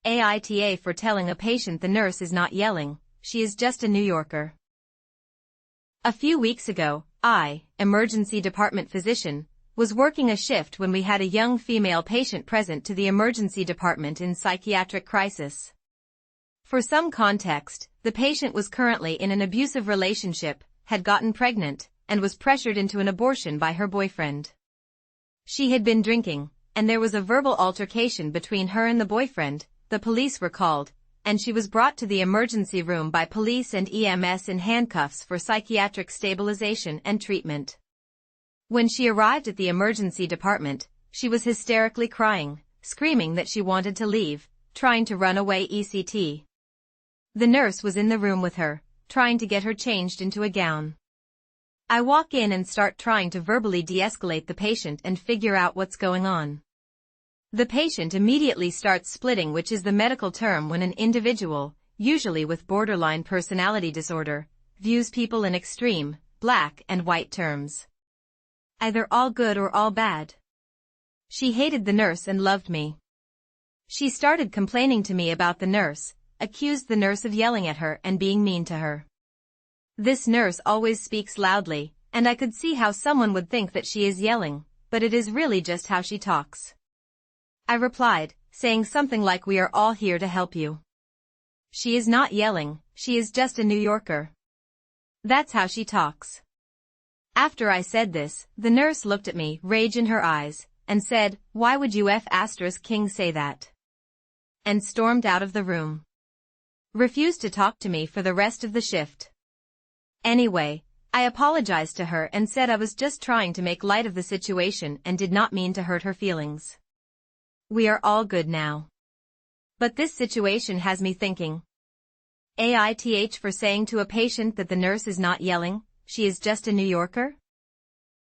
AITA for telling a patient the nurse is not yelling, she is just a New Yorker. A few weeks ago, I, emergency department physician, was working a shift when we had a young female patient present to the emergency department in psychiatric crisis. For some context, the patient was currently in an abusive relationship, had gotten pregnant, and was pressured into an abortion by her boyfriend. She had been drinking, and there was a verbal altercation between her and the boyfriend. The police were called, and she was brought to the emergency room by police and EMS in handcuffs for psychiatric stabilization and treatment. When she arrived at the emergency department, she was hysterically crying, screaming that she wanted to leave, trying to run away etc. The nurse was in the room with her, trying to get her changed into a gown. I walk in and start trying to verbally de-escalate the patient and figure out what's going on. The patient immediately starts splitting, which is the medical term when an individual, usually with borderline personality disorder, views people in extreme, black and white terms. Either all good or all bad. She hated the nurse and loved me. She started complaining to me about the nurse, accused the nurse of yelling at her and being mean to her. This nurse always speaks loudly, and I could see how someone would think that she is yelling, but it is really just how she talks. I replied, saying something like, "We are all here to help you. She is not yelling, she is just a New Yorker. That's how she talks." After I said this, the nurse looked at me, rage in her eyes, and said, "Why would you King say that?" and stormed out of the room. Refused to talk to me for the rest of the shift. Anyway, I apologized to her and said I was just trying to make light of the situation and did not mean to hurt her feelings. We are all good now. But this situation has me thinking. AITA for saying to a patient that the nurse is not yelling, she is just a New Yorker?